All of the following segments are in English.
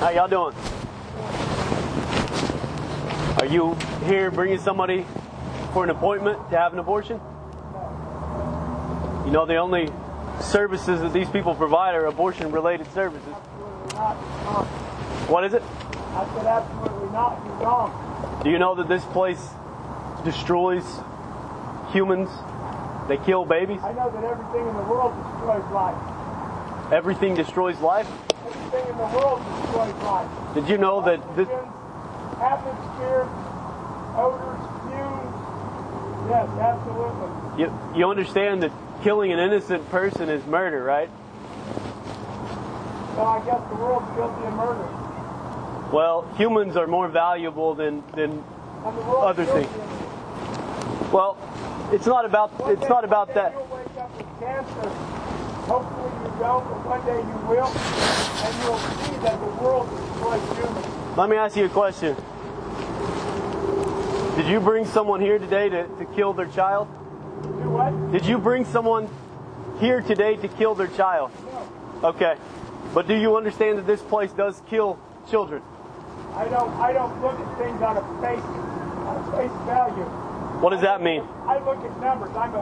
How y'all doing? Are you here bringing somebody for an appointment to have an abortion? You know, the only services that these people provide are abortion-related services. Absolutely not. What is it? I said absolutely not. You're wrong. Do you know that this place destroys humans? They kill babies? I know that everything in the world destroys life. Everything destroys life? Everything in the world destroys life. Did you know that this... Atmosphere, odors, fumes. Yes, absolutely. You understand that killing an innocent person is murder, right? So I guess the world's guilty of murder. Well, humans are more valuable than other things. Well, it's not about that. You'll wake up with cancer. Hopefully you don't, but one day you will, and you'll see that the world destroys humans. Let me ask you a question. Did you bring someone here today to kill their child? Do what? Did you bring someone here today to kill their child? No. Okay. But do you understand that this place does kill children? I don't look at things on a face value. What does that mean? I look at numbers. I'm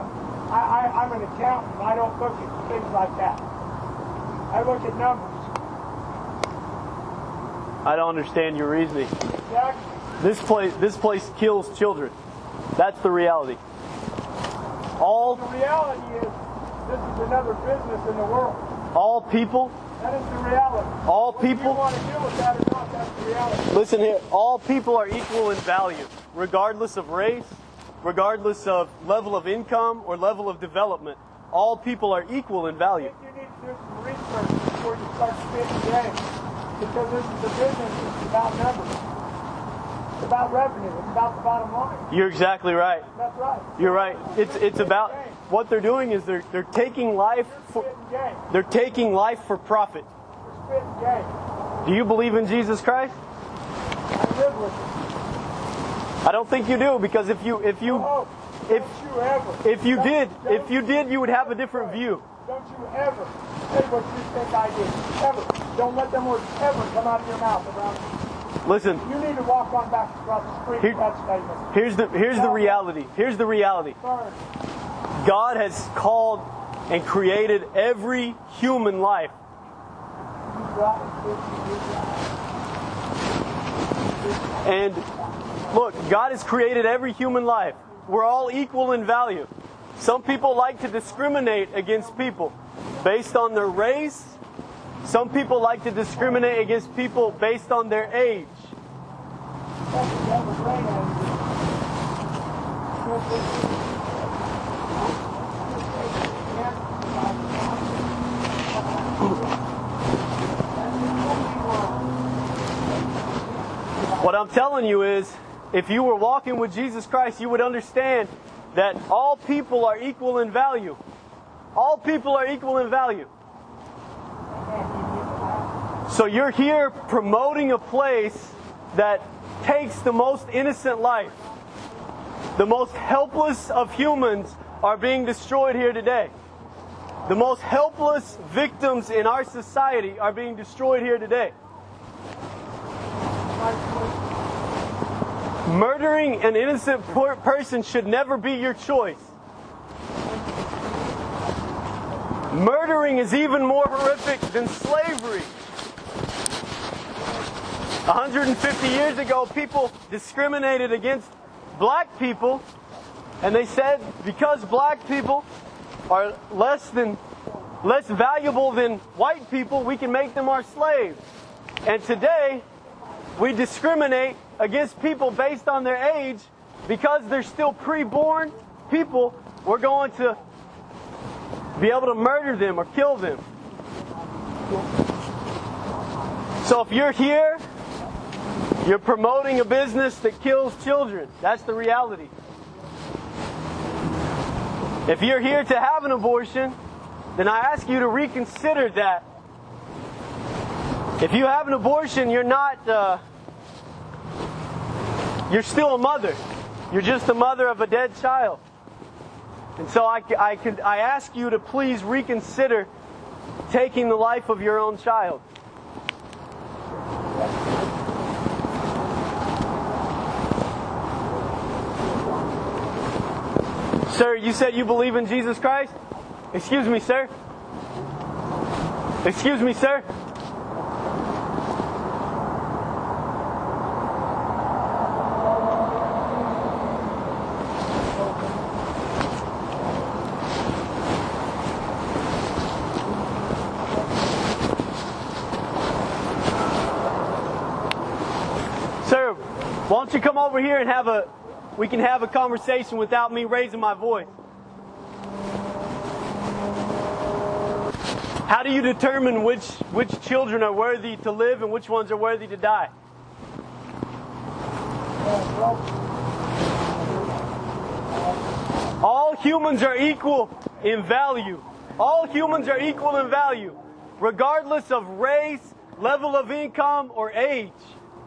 an accountant. I don't look at things like that. I look at numbers. I don't understand your reasoning. Exactly. This place kills children. That's the reality. The reality is this is another business in the world. All people. That is the reality. All Whether people. you want to deal with that or not, that's the reality. Listen here. All people are equal in value, regardless of race, regardless of level of income or level of development. All people are equal in value. I think you need to do some research before you start spitting games. Because this is a business, it's about numbers. It's about revenue. It's about the bottom line. You're exactly right. That's right. You're right. It's about what they're doing is they're taking life for profit. You're spitting game. Do you believe in Jesus Christ? I live with it. I don't think you do, because if you Don't you did, you would have a different view. Don't you ever say what you think I did. Ever. Don't let them words ever come out of your mouth around me. Listen. You need to walk on back across the street with that statement. Here's the reality. Here's the reality. God has called and created every human life. And look, God has created every human life. We're all equal in value. Some people like to discriminate against people based on their race. Some people like to discriminate against people based on their age. What I'm telling you is, if you were walking with Jesus Christ, you would understand that all people are equal in value. All people are equal in value. So you're here promoting a place that takes the most innocent life. The most helpless of humans are being destroyed here today. The most helpless victims in our society are being destroyed here today. Murdering an innocent person should never be your choice. Murdering is even more horrific than slavery. 150 years ago, people discriminated against black people, and they said because black people are less valuable than white people, we can make them our slaves. And today, we discriminate against people based on their age because they're still pre-born people. We're going to be able to murder them or kill them. So if you're here, you're promoting a business that kills children. That's the reality. If you're here to have an abortion, then I ask you to reconsider that. If you have an abortion, you're still a mother. You're just a mother of a dead child. And so I ask you to please reconsider taking the life of your own child. Sir, you said you believe in Jesus Christ? Excuse me, sir. Excuse me, sir. Sir, why don't you come over here and we can have a conversation without me raising my voice. How do you determine which children are worthy to live and which ones are worthy to die? All humans are equal in value. All humans are equal in value, regardless of race, level of income, or age.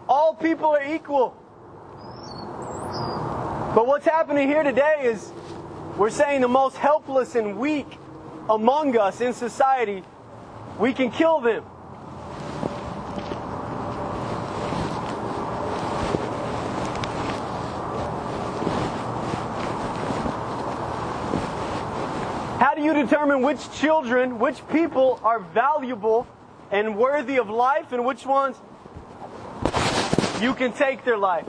All people are equal. But what's happening here today is we're saying the most helpless and weak among us in society, we can kill them. How do you determine which children, which people are valuable and worthy of life, and which ones you can take their life?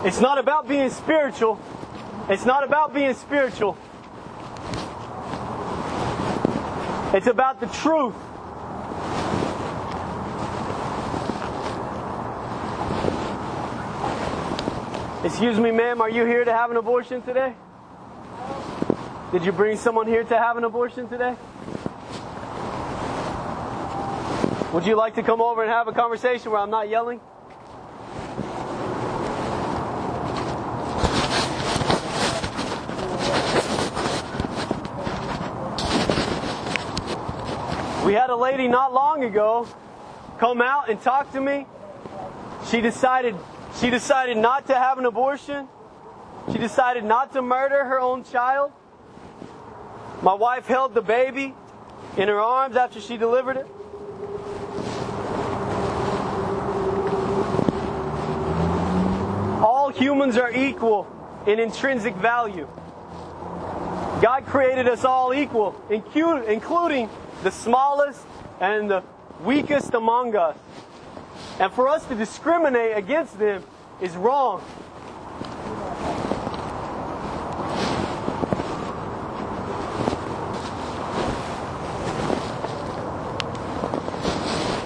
It's not about being spiritual. It's not about being spiritual. It's about the truth. Excuse me, ma'am, are you here to have an abortion today? Did you bring someone here to have an abortion today? Would you like to come over and have a conversation where I'm not yelling? We had a lady not long ago come out and talk to me. She decided not to have an abortion. She decided not to murder her own child. My wife held the baby in her arms after she delivered it. All humans are equal in intrinsic value. God created us all equal, including the smallest and the weakest among us. And for us to discriminate against them is wrong.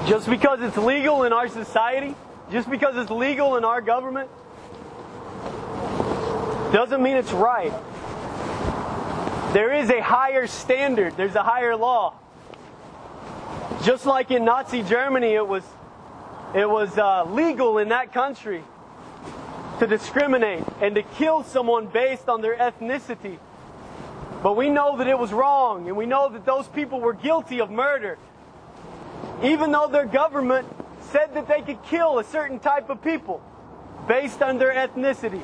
Just because it's legal in our society, just because it's legal in our government, doesn't mean it's right. There is a higher standard. There's a higher law. Just like in Nazi Germany, it was legal in that country to discriminate and to kill someone based on their ethnicity. But we know that it was wrong, and we know that those people were guilty of murder. Even though their government said that they could kill a certain type of people based on their ethnicity.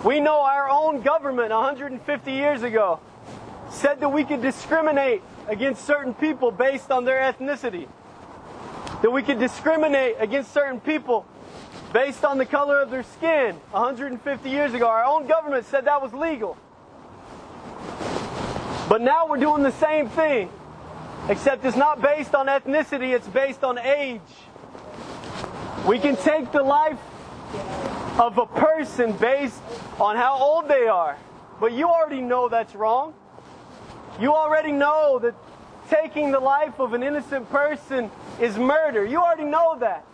We know our own government 150 years ago said that we could discriminate against certain people based on their ethnicity. That we could discriminate against certain people based on the color of their skin 150 years ago. Our own government said that was legal. But now we're doing the same thing, except it's not based on ethnicity, it's based on age. We can take the life of a person based on how old they are. But you already know that's wrong. You already know that taking the life of an innocent person is murder. You already know that.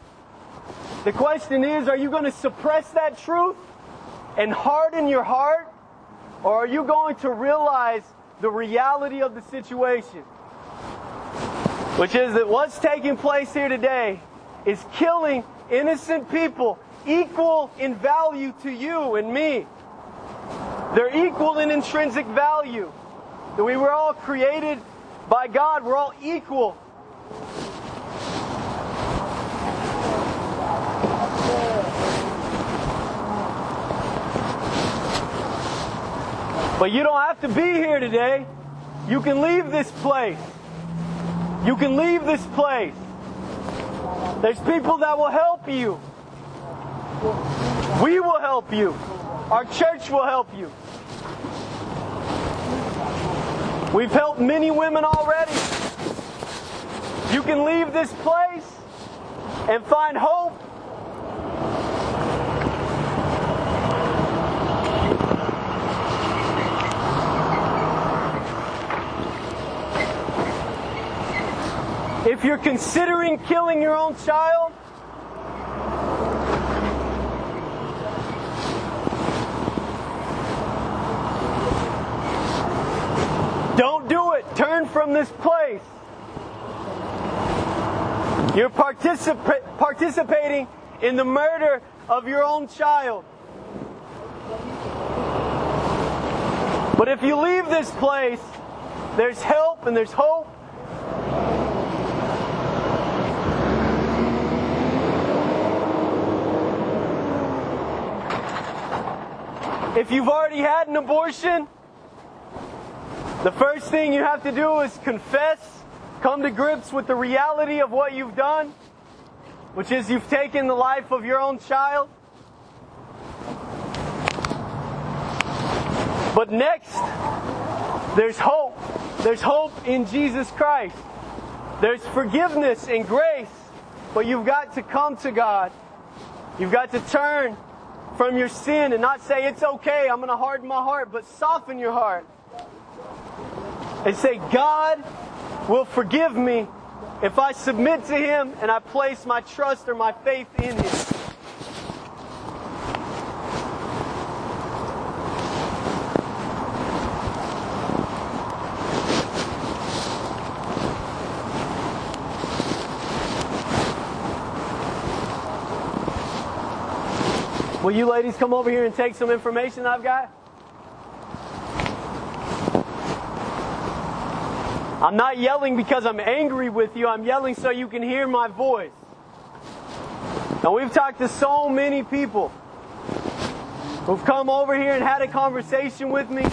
The question is, are you going to suppress that truth and harden your heart? Or are you going to realize the reality of the situation? Which is that what's taking place here today is killing innocent people equal in value to you and me. They're equal in intrinsic value. That we were all created by God. We're all equal. But you don't have to be here today. You can leave this place. You can leave this place. There's people that will help you. We will help you. Our church will help you. We've helped many women already. You can leave this place and find hope. If you're considering killing your own child, don't do it. Turn from this place. You're participating in the murder of your own child. But if you leave this place, there's help and there's hope. If you've already had an abortion, the first thing you have to do is confess, come to grips with the reality of what you've done, which is you've taken the life of your own child. But next, there's hope. There's hope in Jesus Christ. There's forgiveness and grace, but you've got to come to God. You've got to turn from your sin and not say, it's okay, I'm going to harden my heart, but soften your heart. And say, God will forgive me if I submit to Him and I place my trust or my faith in Him. Will you ladies come over here and take some information I've got? I'm not yelling because I'm angry with you. I'm yelling so you can hear my voice. Now, we've talked to so many people who've come over here and had a conversation with me.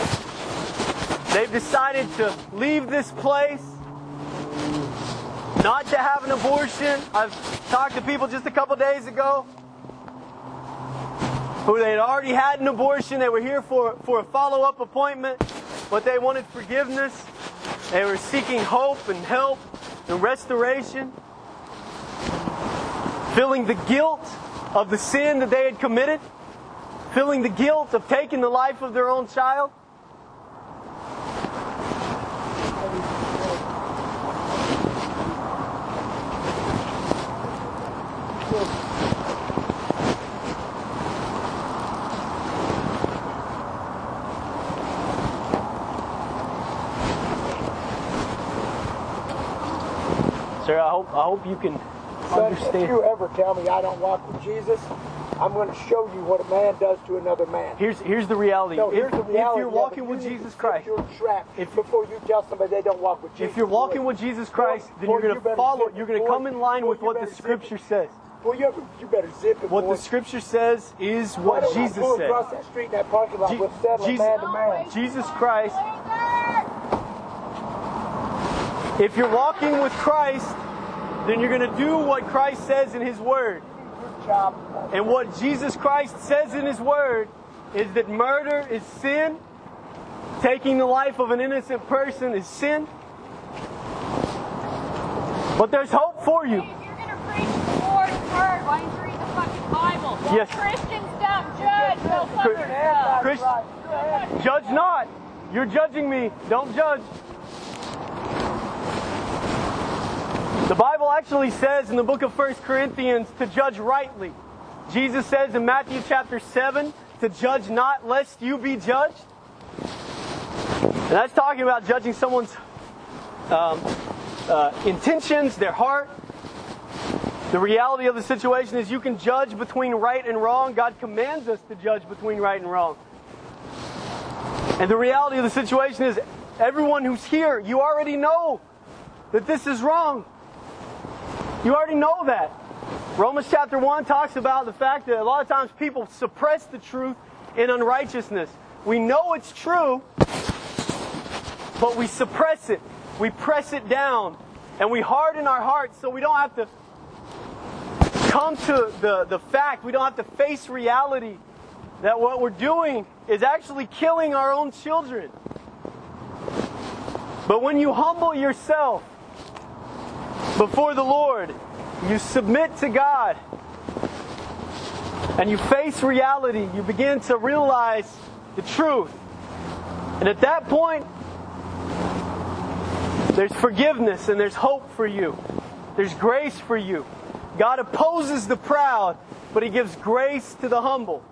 They've decided to leave this place, not to have an abortion. I've talked to people just a couple days ago who they had already had an abortion. They were here for a follow-up appointment, but they wanted forgiveness. They were seeking hope and help and restoration, feeling the guilt of the sin that they had committed, feeling the guilt of taking the life of their own child. Sir, I hope you can understand. If you ever tell me I don't walk with Jesus, I'm going to show you what a man does to another man. Here's the reality. No, here's the reality. If you're walking with Jesus Christ, before you tell somebody they don't walk with Jesus. If you're walking with Jesus Christ, then you're going to follow. You're going to come in line with what the Scripture says. Well, you better zip it. What the Scripture says is what Jesus said. Across that street in that parking lot, we'll settle man to man. Jesus Christ. If you're walking with Christ, then you're going to do what Christ says in His Word. And what Jesus Christ says in His Word is that murder is sin. Taking the life of an innocent person is sin. But there's hope for you. If you're going to preach the Lord's Word, why don't you read the fucking Bible? Yes. Christians don't judge. No fucking Judge not. You're judging me. Don't judge. The Bible actually says in the book of 1 Corinthians to judge rightly. Jesus says in Matthew chapter 7 to judge not lest you be judged. And that's talking about judging someone's intentions, their heart. The reality of the situation is you can judge between right and wrong. God commands us to judge between right and wrong. And the reality of the situation is everyone who's here, you already know that this is wrong. You already know that. Romans chapter 1 talks about the fact that a lot of times people suppress the truth in unrighteousness. We know it's true, but we suppress it. We press it down. And we harden our hearts so we don't have to come to the fact, we don't have to face reality that what we're doing is actually killing our own children. But when you humble yourself before the Lord, you submit to God, and you face reality, you begin to realize the truth. And at that point, there's forgiveness and there's hope for you. There's grace for you. God opposes the proud, but He gives grace to the humble.